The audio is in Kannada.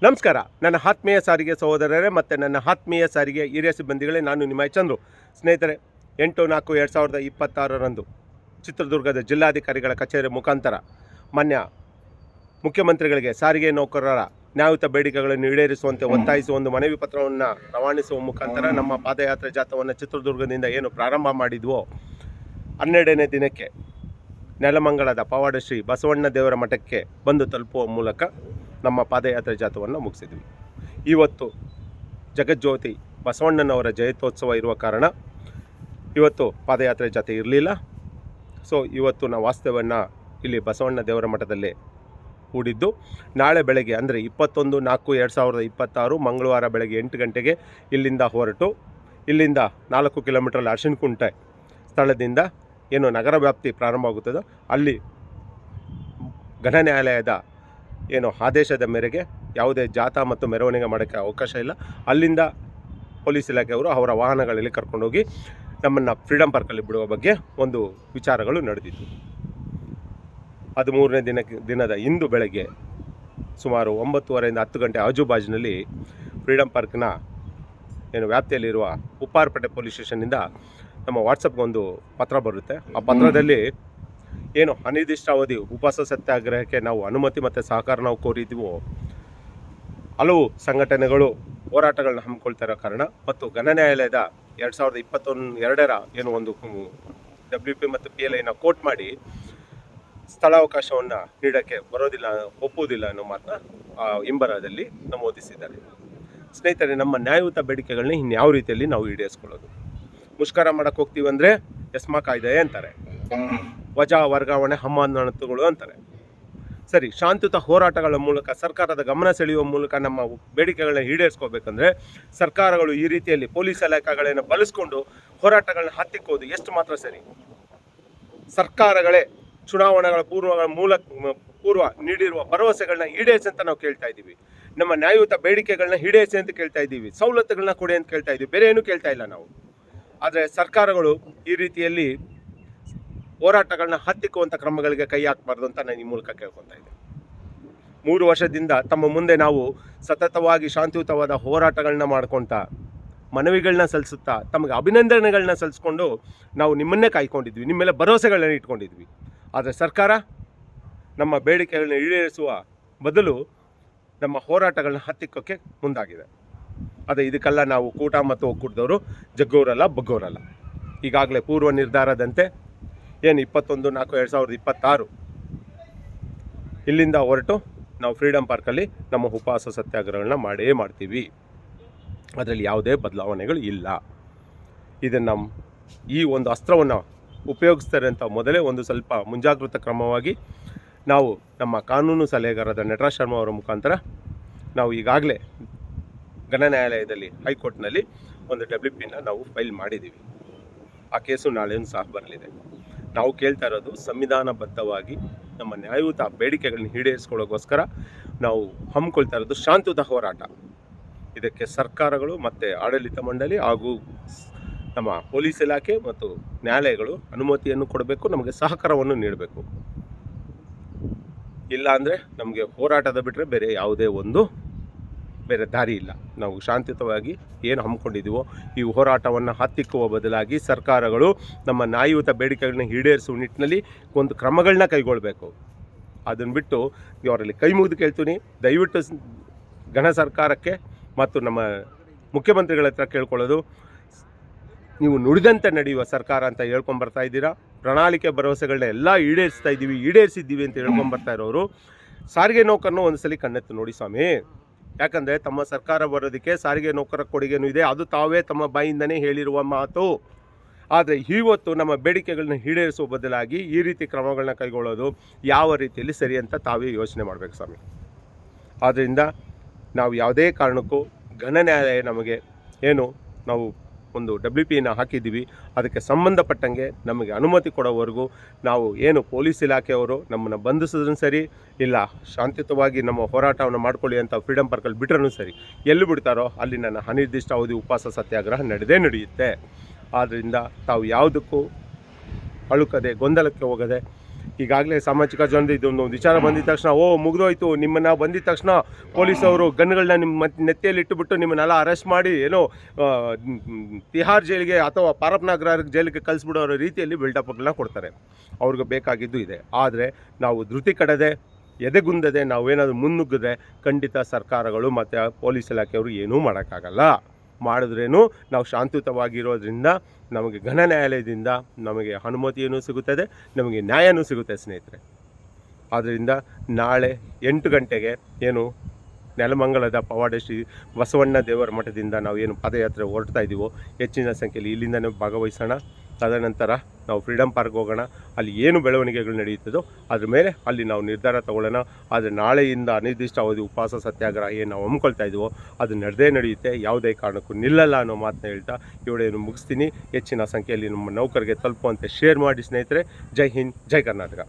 ನಮಸ್ಕಾರ. ನನ್ನ ಆತ್ಮೀಯ ಸಾರಿಗೆ ಸಹೋದರರೇ ಮತ್ತು ನನ್ನ ಆತ್ಮೀಯ ಸಾರಿಗೆ ಹಿರಿಯ ಸಿಬ್ಬಂದಿಗಳೇ, ನಾನು ನಿಮ್ಮ ಚಂದ್ರು. ಸ್ನೇಹಿತರೆ, 8/4/2026 ಚಿತ್ರದುರ್ಗದ ಜಿಲ್ಲಾಧಿಕಾರಿಗಳ ಕಚೇರಿ ಮುಖಾಂತರ ಮಾನ್ಯ ಮುಖ್ಯಮಂತ್ರಿಗಳಿಗೆ ಸಾರಿಗೆ ನೌಕರರ ನ್ಯಾಯಯುತ ಬೇಡಿಕೆಗಳನ್ನು ಈಡೇರಿಸುವಂತೆ ಒತ್ತಾಯಿಸುವ ಒಂದು ಮನವಿ ಪತ್ರವನ್ನು ರವಾನಿಸುವ ಮುಖಾಂತರ ನಮ್ಮ ಪಾದಯಾತ್ರೆ ಜಾಥಾವನ್ನು ಚಿತ್ರದುರ್ಗದಿಂದ ಏನು ಪ್ರಾರಂಭ ಮಾಡಿದ್ವೋ 12ನೇ ದಿನಕ್ಕೆ ನೆಲಮಂಗಲದ ಪವಾಡ ಶ್ರೀ ಬಸವಣ್ಣ ದೇವರ ಮಠಕ್ಕೆ ಬಂದು ತಲುಪುವ ಮೂಲಕ ನಮ್ಮ ಪಾದಯಾತ್ರೆ ಜಾಥಾವನ್ನು ಮುಗಿಸಿದ್ವಿ. ಇವತ್ತು ಜಗಜ್ಯೋತಿ ಬಸವಣ್ಣನವರ ಜಯಂತ್ಯೋತ್ಸವ ಇರುವ ಕಾರಣ ಇವತ್ತು ಪಾದಯಾತ್ರೆ ಜಾಥೆ ಇರಲಿಲ್ಲ. ಸೊ ಇವತ್ತು ನಾವು ವಾಸ್ತವ್ಯವನ್ನು ಇಲ್ಲಿ ಬಸವಣ್ಣ ದೇವರ ಮಠದಲ್ಲೇ ಹೂಡಿದ್ದು, ನಾಳೆ ಬೆಳಗ್ಗೆ ಅಂದರೆ 21/4/2026 ಮಂಗಳವಾರ ಬೆಳಗ್ಗೆ 8 ಗಂಟೆಗೆ ಇಲ್ಲಿಂದ ಹೊರಟು, ಇಲ್ಲಿಂದ 4 ಕಿಲೋಮೀಟರ್ ಅರಶಿನಕುಂಟೆ ಸ್ಥಳದಿಂದ ಏನು ನಗರ ವ್ಯಾಪ್ತಿ ಪ್ರಾರಂಭ ಆಗುತ್ತದೋ ಅಲ್ಲಿ ಘನ ನ್ಯಾಯಾಲಯದ ಏನು ಆದೇಶದ ಮೇರೆಗೆ ಯಾವುದೇ ಜಾಥಾ ಮತ್ತು ಮೆರವಣಿಗೆ ಮಾಡೋಕ್ಕೆ ಅವಕಾಶ ಇಲ್ಲ. ಅಲ್ಲಿಂದ ಪೊಲೀಸ್ ಇಲಾಖೆಯವರು ಅವರ ವಾಹನಗಳಲ್ಲಿ ಕರ್ಕೊಂಡೋಗಿ ನಮ್ಮನ್ನು ಫ್ರೀಡಮ್ ಪಾರ್ಕಲ್ಲಿ ಬಿಡುವ ಬಗ್ಗೆ ಒಂದು ವಿಚಾರಗಳು ನಡೆದಿತ್ತು. 13ನೇ ದಿನದ ಇಂದು ಬೆಳಗ್ಗೆ ಸುಮಾರು 9:30 10 ಗಂಟೆ ಆಜುಬಾಜಿನಲ್ಲಿ ಫ್ರೀಡಮ್ ಪಾರ್ಕ್ನ ಏನು ವ್ಯಾಪ್ತಿಯಲ್ಲಿರುವ ಉಪ್ಪಾರಪೇಟೆ ಪೊಲೀಸ್ ಸ್ಟೇಷನ್ನಿಂದ ನಮ್ಮ ವಾಟ್ಸಪ್ಗೆ ಒಂದು ಪತ್ರ ಬರುತ್ತೆ. ಆ ಪತ್ರದಲ್ಲಿ ಏನು ಅನಿರ್ದಿಷ್ಟಾವಧಿ ಉಪವಾಸ ಸತ್ಯಾಗ್ರಹಕ್ಕೆ ನಾವು ಅನುಮತಿ ಮತ್ತು ಸಹಕಾರ ನಾವು ಕೋರಿದ್ದೀವೋ, ಹಲವು ಸಂಘಟನೆಗಳು ಹೋರಾಟಗಳನ್ನ ಹಮ್ಮಿಕೊಳ್ತಾ ಇರೋ ಕಾರಣ ಮತ್ತು ಘನ ನ್ಯಾಯಾಲಯದ 2022 ಏನು ಒಂದು WP ಮತ್ತು PLIನ ಕೋಟ್ ಮಾಡಿ ಸ್ಥಳಾವಕಾಶವನ್ನು ನೀಡೋಕ್ಕೆ ಒಪ್ಪುವುದಿಲ್ಲ ಅನ್ನೋ ಮಾತನ್ನ ಹಿಂಬರಹದಲ್ಲಿ ನಮೂದಿಸಿದ್ದಾರೆ. ಸ್ನೇಹಿತರೆ, ನಮ್ಮ ನ್ಯಾಯಯುತ ಬೇಡಿಕೆಗಳನ್ನ ಇನ್ಯಾವ ರೀತಿಯಲ್ಲಿ ನಾವು ಈಡೇರಿಸ್ಕೊಳ್ಳೋದು? ಮುಷ್ಕರ ಮಾಡೋಕ್ಕೆ ಹೋಗ್ತೀವಿ ಅಂದರೆ ಎಸ್ಮಾ ಕಾಯ್ದೆ ಅಂತಾರೆ, ವಜಾ ವರ್ಗಾವಣೆ ಅಮಾನತುಗಳು ಅಂತಾರೆ. ಸರಿ, ಶಾಂತಿಯುತ ಹೋರಾಟಗಳ ಮೂಲಕ ಸರ್ಕಾರದ ಗಮನ ಸೆಳೆಯುವ ಮೂಲಕ ನಮ್ಮ ಬೇಡಿಕೆಗಳನ್ನ ಈಡೇರಿಸ್ಕೋಬೇಕಂದ್ರೆ ಸರ್ಕಾರಗಳು ಈ ರೀತಿಯಲ್ಲಿ ಪೊಲೀಸ್ ಇಲಾಖೆಗಳನ್ನು ಬಳಸ್ಕೊಂಡು ಹೋರಾಟಗಳನ್ನ ಹತ್ತಿಕ್ಕೋದು ಎಷ್ಟು ಮಾತ್ರ ಸರಿ? ಸರ್ಕಾರಗಳೇ ಚುನಾವಣೆಗಳ ಪೂರ್ವ ನೀಡಿರುವ ಭರವಸೆಗಳನ್ನ ಈಡೇರಿಸಿ ಅಂತ ನಾವು ಕೇಳ್ತಾ ಇದ್ದೀವಿ. ನಮ್ಮ ನ್ಯಾಯಯುತ ಬೇಡಿಕೆಗಳನ್ನ ಈಡೇರಿಸಿ ಅಂತ ಕೇಳ್ತಾ ಇದ್ದೀವಿ, ಸವಲತ್ತುಗಳನ್ನ ಕೊಡಿ ಅಂತ ಕೇಳ್ತಾ ಇದ್ದೀವಿ, ಬೇರೆ ಏನೂ ಕೇಳ್ತಾ ಇಲ್ಲ ನಾವು. ಆದರೆ ಸರ್ಕಾರಗಳು ಈ ರೀತಿಯಲ್ಲಿ ಹೋರಾಟಗಳನ್ನ ಹತ್ತಿಕ್ಕುವಂಥ ಕ್ರಮಗಳಿಗೆ ಕೈ ಹಾಕಬಾರ್ದು ಅಂತ ನಾನು ಈ ಮೂಲಕ ಕೇಳ್ಕೊತಾ ಇದ್ದೆ. 3 ವರ್ಷದಿಂದ ತಮ್ಮ ಮುಂದೆ ನಾವು ಸತತವಾಗಿ ಶಾಂತಿಯುತವಾದ ಹೋರಾಟಗಳನ್ನ ಮಾಡ್ಕೊತಾ, ಮನವಿಗಳನ್ನ ಸಲ್ಲಿಸುತ್ತಾ, ತಮಗೆ ಅಭಿನಂದನೆಗಳನ್ನ ಸಲ್ಲಿಸ್ಕೊಂಡು ನಾವು ನಿಮ್ಮನ್ನೇ ಕಾಯ್ಕೊಂಡಿದ್ವಿ, ನಿಮ್ಮ ಮೇಲೆ ಭರವಸೆಗಳನ್ನ ಇಟ್ಕೊಂಡಿದ್ವಿ. ಆದರೆ ಸರ್ಕಾರ ನಮ್ಮ ಬೇಡಿಕೆಗಳನ್ನ ಈಡೇರಿಸುವ ಬದಲು ನಮ್ಮ ಹೋರಾಟಗಳನ್ನ ಹತ್ತಿಕ್ಕೋಕ್ಕೆ ಮುಂದಾಗಿದೆ. ಅದೇ ಇದಕ್ಕೆಲ್ಲ ನಾವು ಕೂಟ ಮತ್ತು ಒಕ್ಕೂಟದವರು ಜಗ್ಗೋರಲ್ಲ ಬಗ್ಗೋರಲ್ಲ. ಈಗಾಗಲೇ ಪೂರ್ವ ನಿರ್ಧಾರದಂತೆ ಏನು 21/4/2026 ಇಲ್ಲಿಂದ ಹೊರಟು ನಾವು ಫ್ರೀಡಮ್ ಪಾರ್ಕಲ್ಲಿ ನಮ್ಮ ಉಪವಾಸ ಸತ್ಯಾಗ್ರಹಗಳನ್ನ ಮಾಡ್ತೀವಿ. ಅದರಲ್ಲಿ ಯಾವುದೇ ಬದಲಾವಣೆಗಳು ಇಲ್ಲ. ಇದನ್ನು ಈ ಒಂದು ಅಸ್ತ್ರವನ್ನು ಉಪಯೋಗಿಸ್ತಾರೆ ಅಂತ ಮೊದಲೇ ಒಂದು ಸ್ವಲ್ಪ ಮುಂಜಾಗೃತ ಕ್ರಮವಾಗಿ ನಾವು ನಮ್ಮ ಕಾನೂನು ಸಲಹೆಗಾರರಾದ ನಟರಾಜ್ ಶರ್ಮಾ ಅವರ ಮುಖಾಂತರ ನಾವು ಈಗಾಗಲೇ ಘನ ನ್ಯಾಯಾಲಯದಲ್ಲಿ ಹೈಕೋರ್ಟ್ನಲ್ಲಿ ಒಂದು WPನ ನಾವು ಫೈಲ್ ಮಾಡಿದ್ದೀವಿ. ಆ ಕೇಸು ನಾಳೆಯೂ ಸಹ ಬರಲಿದೆ. ನಾವು ಕೇಳ್ತಾ ಇರೋದು ಸಂವಿಧಾನಬದ್ಧವಾಗಿ ನಮ್ಮ ನ್ಯಾಯಯುತ ಬೇಡಿಕೆಗಳನ್ನ ಈಡೇರಿಸ್ಕೊಳ್ಳೋಕ್ಕೋಸ್ಕರ ನಾವು ಹಮ್ಮಿಕೊಳ್ತಾ ಇರೋದು ಶಾಂತಿಯುತ ಹೋರಾಟ. ಇದಕ್ಕೆ ಸರ್ಕಾರಗಳು ಮತ್ತು ಆಡಳಿತ ಮಂಡಳಿ ಹಾಗೂ ನಮ್ಮ ಪೊಲೀಸ್ ಇಲಾಖೆ ಮತ್ತು ನ್ಯಾಯಾಲಯಗಳು ಅನುಮತಿಯನ್ನು ಕೊಡಬೇಕು, ನಮಗೆ ಸಹಕಾರವನ್ನು ನೀಡಬೇಕು. ಇಲ್ಲ ಅಂದರೆ ನಮಗೆ ಹೋರಾಟದ ಬಿಟ್ಟರೆ ಬೇರೆ ಯಾವುದೇ ಬೇರೆ ದಾರಿ ಇಲ್ಲ. ನಾವು ಶಾಂತಿಯುತವಾಗಿ ಏನು ಹಮ್ಮಿಕೊಂಡಿದ್ದೀವೋ ಈ ಹೋರಾಟವನ್ನು ಹತ್ತಿಕ್ಕುವ ಬದಲಾಗಿ ಸರ್ಕಾರಗಳು ನಮ್ಮ ನ್ಯಾಯಯುತ ಬೇಡಿಕೆಗಳನ್ನ ಈಡೇರಿಸುವ ನಿಟ್ಟಿನಲ್ಲಿ ಒಂದು ಕ್ರಮಗಳನ್ನ ಕೈಗೊಳ್ಳಬೇಕು. ಅದನ್ನು ಬಿಟ್ಟು ಅವರಲ್ಲಿ ಕೈ ಮುಗಿದು ಕೇಳ್ತೀನಿ, ದಯವಿಟ್ಟು ಘನ ಸರ್ಕಾರಕ್ಕೆ ಮತ್ತು ನಮ್ಮ ಮುಖ್ಯಮಂತ್ರಿಗಳ ಹತ್ರ ಕೇಳ್ಕೊಳ್ಳೋದು, ನೀವು ನುಡಿದಂತೆ ನಡೆಯುವ ಸರ್ಕಾರ ಅಂತ ಹೇಳ್ಕೊಂಬರ್ತಾ ಇದ್ದೀರಾ. ಪ್ರಣಾಳಿಕೆ ಭರವಸೆಗಳನ್ನ ಎಲ್ಲ ಈಡೇರಿಸಿದ್ದೀವಿ ಅಂತ ಹೇಳ್ಕೊಂಬರ್ತಾ ಇರೋರು ಸಾರಿಗೆ ನೌಕರನ್ನು ಒಂದು ಸಲ ಕಣ್ಣೆತ್ತು ನೋಡಿ ಸ್ವಾಮಿ. ಯಾಕಂದರೆ ತಮ್ಮ ಸರ್ಕಾರ ಬರೋದಕ್ಕೆ ಸಾರಿಗೆ ನೌಕರ ಕೊಡುಗೆನೂ ಇದೆ, ಅದು ತಾವೇ ತಮ್ಮ ಬಾಯಿಂದನೇ ಹೇಳಿರುವ ಮಾತು. ಆದರೆ ಇವತ್ತು ನಮ್ಮ ಬೇಡಿಕೆಗಳನ್ನ ಈಡೇರಿಸುವ ಬದಲಾಗಿ ಈ ರೀತಿ ಕ್ರಮಗಳನ್ನ ಕೈಗೊಳ್ಳೋದು ಯಾವ ರೀತಿಯಲ್ಲಿ ಸರಿ ಅಂತ ತಾವೇ ಯೋಚನೆ ಮಾಡಬೇಕು ಸ್ವಾಮಿ. ಆದ್ದರಿಂದ ನಾವು ಯಾವುದೇ ಕಾರಣಕ್ಕೂ ಘನ ನ್ಯಾಯಾಲಯ ನಮಗೆ ಏನು ನಾವು ಒಂದು WPನ ಹಾಕಿದ್ದೀವಿ, ಅದಕ್ಕೆ ಸಂಬಂಧಪಟ್ಟಂಗೆ ನಮಗೆ ಅನುಮತಿ ಕೊಡೋವರೆಗೂ ನಾವು ಏನು ಪೊಲೀಸ್ ಇಲಾಖೆಯವರು ನಮ್ಮನ್ನು ಬಂಧಿಸಿದ್ರೂ ಸರಿ, ಇಲ್ಲ ಶಾಂತಿಯುತವಾಗಿ ನಮ್ಮ ಹೋರಾಟವನ್ನು ಮಾಡ್ಕೊಳ್ಳಿ ಅಂತ ಫ್ರೀಡಮ್ ಪಾರ್ಕಲ್ಲಿ ಬಿಟ್ಟರೂ ಸರಿ, ಎಲ್ಲಿ ಬಿಡ್ತಾರೋ ಅಲ್ಲಿ ನನ್ನ ಅನಿರ್ದಿಷ್ಟಾವಧಿ ಉಪವಾಸ ಸತ್ಯಾಗ್ರಹ ನಡೆಯುತ್ತೆ. ಆದ್ದರಿಂದ ತಾವು ಯಾವುದಕ್ಕೂ ಅಳುಕದೆ ಗೊಂದಲಕ್ಕೆ ಹೋಗದೆ ಈಗಾಗಲೇ ಸಾಮಾಜಿಕ ಜನರು ಇದೊಂದು ವಿಚಾರ ಬಂದಿದ ತಕ್ಷಣ ಮುಗಿದೋಯ್ತು, ನಿಮ್ಮನ್ನು ಬಂದಿದ ತಕ್ಷಣ ಪೊಲೀಸವರು ಗನ್ಗಳನ್ನ ನಿಮ್ಮ ನೆತ್ತಿಯಲ್ಲಿ ಇಟ್ಟುಬಿಟ್ಟು ನಿಮ್ಮನ್ನೆಲ್ಲ ಅರೆಸ್ಟ್ ಮಾಡಿ ಏನೋ ತಿಹಾರ್ ಜೈಲಿಗೆ ಅಥವಾ ಪಾರಪ್ನಗರ ಜೈಲಿಗೆ ಕಳಿಸ್ಬಿಡೋ ರೀತಿಯಲ್ಲಿ ಬಿಲ್ಡಪ್ಗಳನ್ನ ಕೊಡ್ತಾರೆ. ಅವ್ರಿಗೆ ಬೇಕಾಗಿದ್ದು ಇದೆ. ಆದರೆ ನಾವು ಧೃತಿ ಕಡದೆ ಎದೆಗುಂದದೆ ನಾವೇನಾದರೂ ಮುನ್ನುಗ್ಗಿದ್ರೆ ಖಂಡಿತ ಸರ್ಕಾರಗಳು ಮತ್ತು ಪೊಲೀಸ್ ಇಲಾಖೆಯವರು ಏನೂ ಮಾಡೋಕ್ಕಾಗಲ್ಲ. ಮಾಡಿದ್ರೇನು ನಾವು ಶಾಂತಿಯುತವಾಗಿರೋದ್ರಿಂದ ನಮಗೆ ಘನ ನ್ಯಾಯಾಲಯದಿಂದ ನಮಗೆ ಅನುಮತಿಯೂ ಸಿಗುತ್ತದೆ, ನಮಗೆ ನ್ಯಾಯನೂ ಸಿಗುತ್ತೆ ಸ್ನೇಹಿತರೆ. ಆದ್ದರಿಂದ ನಾಳೆ 8 ಗಂಟೆಗೆ ಏನು ನೆಲಮಂಗಲದ ಪವಾಡ ಶ್ರೀ ಬಸವಣ್ಣ ದೇವರ ಮಠದಿಂದ ನಾವು ಏನು ಪಾದಯಾತ್ರೆ ಹೊರಡ್ತಾ ಇದ್ದೀವೋ ಹೆಚ್ಚಿನ ಸಂಖ್ಯೆಯಲ್ಲಿ ಇಲ್ಲಿಂದನೇ ಭಾಗವಹಿಸೋಣ. ತದನಂತರ ನಾವು ಫ್ರೀಡಮ್ ಪಾರ್ಕ್ ಹೋಗೋಣ. ಅಲ್ಲಿ ಏನು ಬೆಳವಣಿಗೆಗಳು ನಡೆಯುತ್ತದೋ ಅದ್ರ ಮೇಲೆ ಅಲ್ಲಿ ನಾವು ನಿರ್ಧಾರ ತಗೊಳ್ಳೋಣ. ಆದರೆ ನಾಳೆಯಿಂದ ಅನಿರ್ದಿಷ್ಟಾವಧಿ ಉಪವಾಸ ಸತ್ಯಾಗ್ರಹ ಏನು ನಾವು ಹಮ್ಮಿಕೊಳ್ತಾ ಇದ್ದೀವೋ ಅದು ನಡೆಯುತ್ತೆ, ಯಾವುದೇ ಕಾರಣಕ್ಕೂ ನಿಲ್ಲಲ್ಲ ಅನ್ನೋ ಮಾತನ್ನ ಹೇಳ್ತಾ ಇವಳೇನು ಮುಗಿಸ್ತೀನಿ. ಹೆಚ್ಚಿನ ಸಂಖ್ಯೆಯಲ್ಲಿ ನಮ್ಮ ನೌಕರಿಗೆ ತಲುಪುವಂತೆ ಶೇರ್ ಮಾಡಿ ಸ್ನೇಹಿತರೆ. ಜೈ ಹಿಂದ್, ಜೈ ಕರ್ನಾಟಕ.